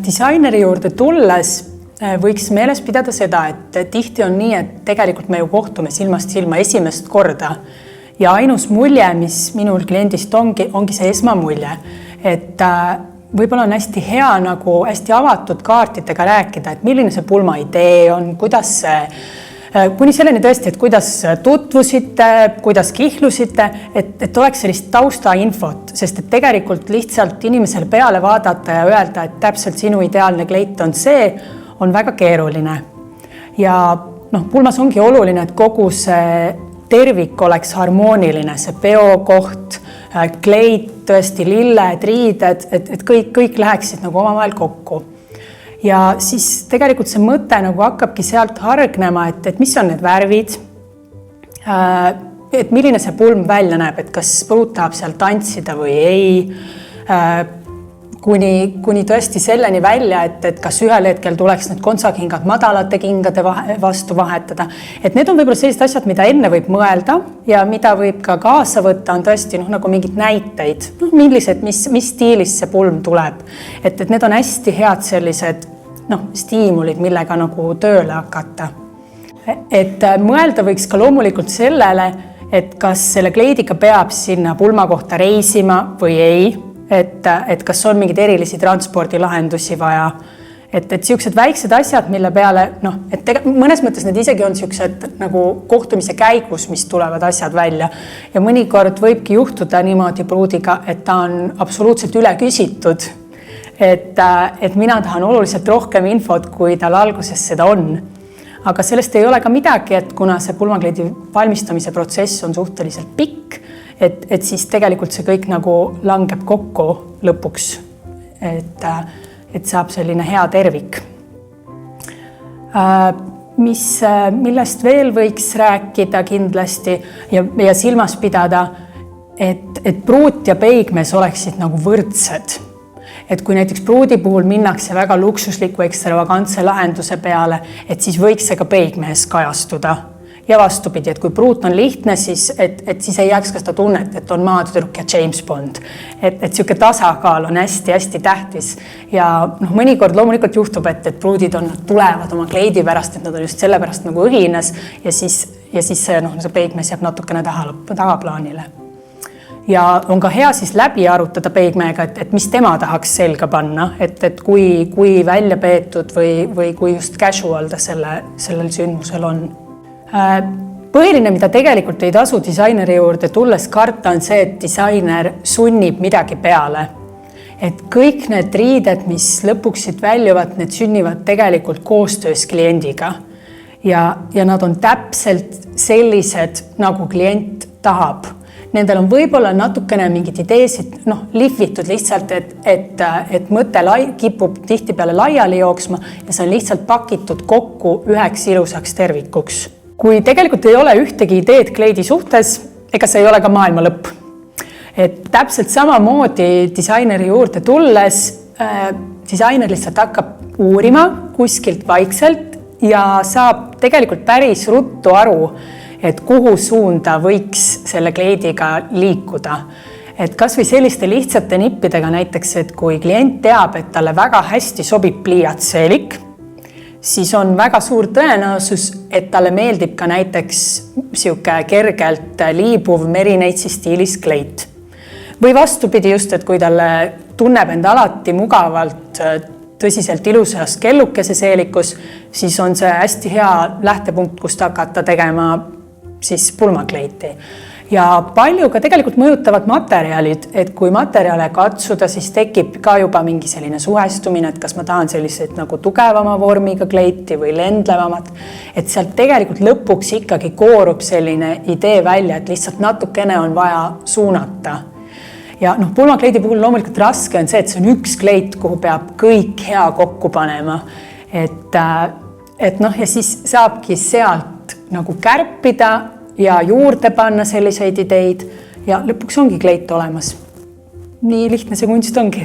Disaineri juurde tulles võiks meeles pidada seda, et tihti on nii, et tegelikult me ju kohtume silmast silma esimest korda ja ainus mulje, mis minul kliendist ongi see esmamulje, et võib-olla on hästi hea nagu hästi avatud kaartidega rääkida, et milline see pulma idee on, kuidas see kuni selleni tõesti, et kuidas tutvusite, kuidas kihlusite, et oleks sellist taustainfot, sest et tegelikult lihtsalt inimesele peale vaadata ja öelda, et täpselt sinu ideaalne kleit on see, on väga keeruline. Ja pulmas ongi oluline, et kogu see tervik oleks harmooniline, see peokoht, kleit, tõesti lilled, riided, et kõik läheksid nagu omavahel kokku. Ja siis tegelikult see mõte nagu hakkabki sealt hargnema, et mis on need värvid, et milline see pulm välja näeb, et kas pruut tahab seal tantsida või ei, kuni tõesti selleni välja, et kas ühel hetkel tuleks need kontsakingad madalate kingade vastu vahetada. Et need on võib-olla sellised asjad, mida enne võib mõelda ja mida võib ka kaasa võtta, on tõesti nagu mingid näiteid, millised, mis stiilis see pulm tuleb. Et need on hästi head sellised stiimulid, millega nagu tööle hakata. Et mõelda võiks ka loomulikult sellele, et kas selle kleidiga peab sinna pulma kohta reisima või ei, et kas on mingeid erilisi transpordilahendusi vaja. Et siuksed väiksed asjad, mille peale, et mõnes mõttes need isegi on siuksed nagu kohtumise käigus, mis tulevad asjad välja. Ja mõnikord võibki juhtuda niimoodi pruudiga, et ta on absoluutselt üle küsitud. Et mina tahan oluliselt rohkem infot, kui tal alguses seda on. Aga sellest ei ole ka midagi, et kuna see pulmakleidi valmistamise protsess on suhteliselt pikk, et siis tegelikult see kõik nagu langeb kokku lõpuks, et saab selline hea tervik. Millest veel võiks rääkida kindlasti ja silmas pidada, et pruut ja peigmees oleksid nagu võrdsed. Et kui näiteks pruudi puhul minnakse väga luksusliku ekstravagantse lahenduse peale, et siis võiks see ka peigmehes kajastuda. Ja vastupidi, et kui pruut on lihtne, siis ei jääks ka seda tunnet, et on maatüdruk ja James Bond. Et siuke tasakaal on hästi-hästi tähtis. Ja mõnikord loomulikult juhtub, et pruudid tulevad oma kleidi pärast, et nad on just sellepärast nagu õhines ja siis see peigmees jääb natukene tagaplaanile. Ja on ka hea siis läbi arutada peigmeega, et mis tema tahaks selga panna, et kui välja peetud või kui just casual ta sellel sündmusel on. Põhiline, mida tegelikult ei tasu disaineri juurde tulles karta, on see, et disainer sunnib midagi peale. Et kõik need riided, mis lõpuks siit väljuvad, need sünnivad tegelikult koostöös kliendiga. Ja nad on täpselt sellised, nagu klient tahab. Nendel on võib-olla natukene mingid ideesid lihvitud lihtsalt, et mõte kipub tihtipeale laiali jooksma ja see on lihtsalt pakitud kokku üheks ilusaks tervikuks. Kui tegelikult ei ole ühtegi ideed kleidi suhtes, ega see ei ole ka maailma lõpp. Et täpselt samamoodi disaineri juurde tulles, disainer lihtsalt hakkab uurima kuskilt vaikselt ja saab tegelikult päris ruttu aru, et kuhu suunda võiks selle kleidiga liikuda. Et kas või selliste lihtsate nippidega näiteks, et kui klient teab, et talle väga hästi sobib pliiatseelik, siis on väga suur tõenäosus, et talle meeldib ka näiteks siuke kergelt liibuv merineitsi stiilis kleit. Või vastupidi just, et kui talle tunneb enda alati mugavalt tõsiselt ilusas kellukese seelikus, siis on see hästi hea lähtepunkt, kust hakata tegema siis pulmakleiti. Ja palju ka tegelikult mõjutavad materjalid, et kui materjale katsuda, siis tekib ka juba mingi selline suhestumine, et kas ma tahan selliseid nagu tugevama vormiga kleiti või lendlevamat, et sealt tegelikult lõpuks ikkagi koorub selline idee välja, et lihtsalt natukene on vaja suunata. Ja pulmakleidi puhul loomulikult raske on see, et see on üks kleit, kuhu peab kõik hea kokku panema. Ja siis saabki sealt nagu kärpida ja juurde panna selliseid ideid ja lõpuks ongi kleit olemas. Nii lihtne see kunst ongi.